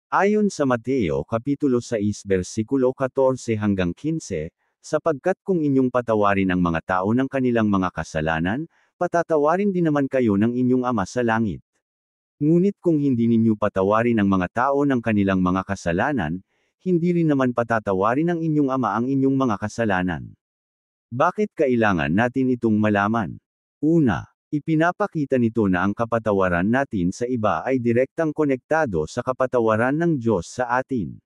Ayon sa Mateo Kapitulo 6 versikulo 14 hanggang 15, sapagkat kung inyong patawarin ang mga tao ng kanilang mga kasalanan, patatawarin din naman kayo ng inyong Ama sa langit. Ngunit kung hindi ninyo patawarin ang mga tao ng kanilang mga kasalanan, hindi rin naman patatawarin ng inyong Ama ang inyong mga kasalanan. Bakit kailangan natin itong malaman? Una, ipinapakita nito na ang kapatawaran natin sa iba ay direktang konektado sa kapatawaran ng Diyos sa atin.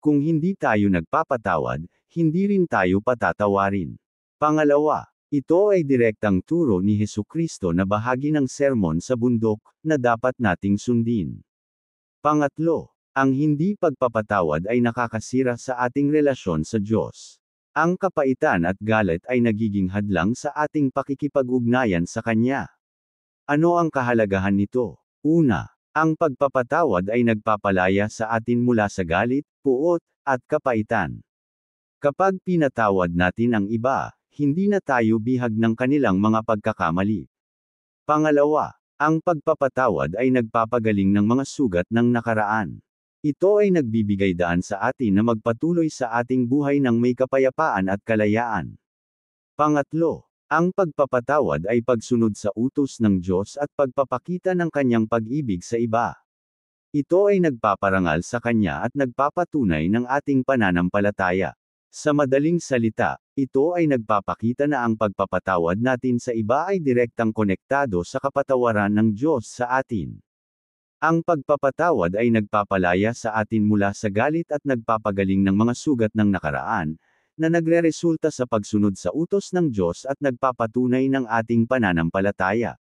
Kung hindi tayo nagpapatawad, hindi rin tayo patatawarin. Pangalawa, ito ay direktang turo ni Hesukristo na bahagi ng sermon sa bundok, na dapat nating sundin. Pangatlo, ang hindi pagpapatawad ay nakakasira sa ating relasyon sa Diyos. Ang kapaitan at galit ay nagiging hadlang sa ating pakikipag-ugnayan sa Kanya. Ano ang kahalagahan nito? Una, ang pagpapatawad ay nagpapalaya sa atin mula sa galit, puot, at kapaitan. Kapag pinatawad natin ang iba, hindi na tayo bihag ng kanilang mga pagkakamali. Pangalawa, ang pagpapatawad ay nagpapagaling ng mga sugat ng nakaraan. Ito ay nagbibigay daan sa atin na magpatuloy sa ating buhay ng may kapayapaan at kalayaan. Pangatlo, ang pagpapatawad ay pagsunod sa utos ng Diyos at pagpapakita ng Kanyang pag-ibig sa iba. Ito ay nagpaparangal sa Kanya at nagpapatunay ng ating pananampalataya. Sa madaling salita, ito ay nagpapakita na ang pagpapatawad natin sa iba ay direktang konektado sa kapatawaran ng Diyos sa atin. Ang pagpapatawad ay nagpapalaya sa atin mula sa galit at nagpapagaling ng mga sugat ng nakaraan, na nagreresulta sa pagsunod sa utos ng Diyos at nagpapatunay ng ating pananampalataya.